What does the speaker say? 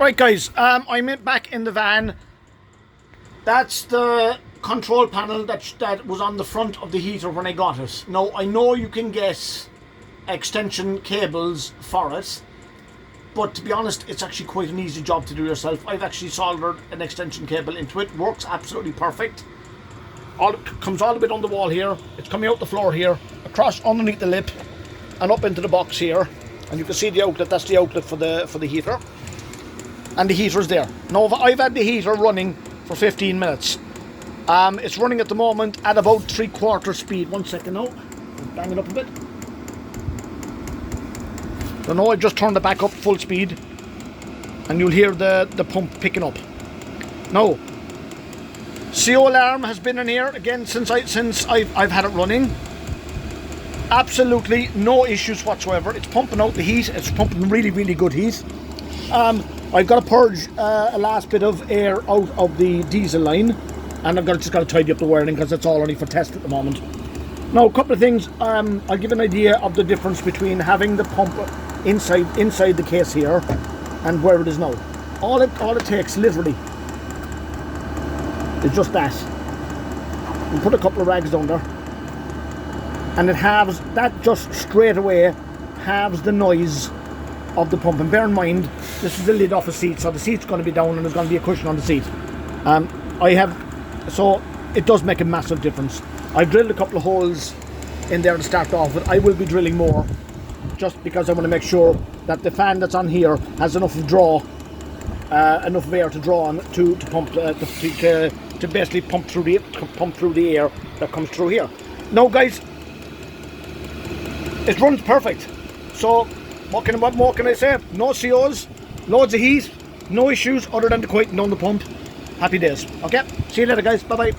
Right guys, I'm back in the van. That's the control panel that was on the front of the heater when I got it. Now I know you can get extension cables for it, but to be honest it's actually quite an easy job to do yourself. I've actually soldered an extension cable into it. Works absolutely perfect. Comes all the way down the wall here. It's coming out the floor here, across underneath the lip and up into the box here, and you can see the outlet. That's the outlet for the heater. And the heater's there. Now I've had the heater running for 15 minutes. It's running at the moment at about 3/4 speed. 1 second now. Bang it up a bit. So now I've just turned it back up full speed, and you'll hear the pump picking up. Now, CO alarm has been in here again since I've had it running. Absolutely no issues whatsoever. It's pumping out the heat. It's pumping really good heat. I've got to purge a last bit of air out of the diesel line, and I've just got to tidy up the wiring because it's all only for test at the moment. Now, a couple of things. I'll give an idea of the difference between having the pump inside the case here and where it is now. All it takes literally is just that. You put a couple of rags down there, and it halves that. Just straight away halves the noise of the pump. And bear in mind, this is the lid off a seat, so the seat's going to be down and there's going to be a cushion on the seat. So it does make a massive difference. I've drilled a couple of holes in there to start off with. I will be drilling more, just because I want to make sure that the fan that's on here has enough air to draw on to pump to basically pump through the air that comes through here. Now guys, it runs perfect. So what more can I say? No COs, loads of heat, no issues other than the quieting down the pump. Happy days. Okay, see you later guys, bye bye.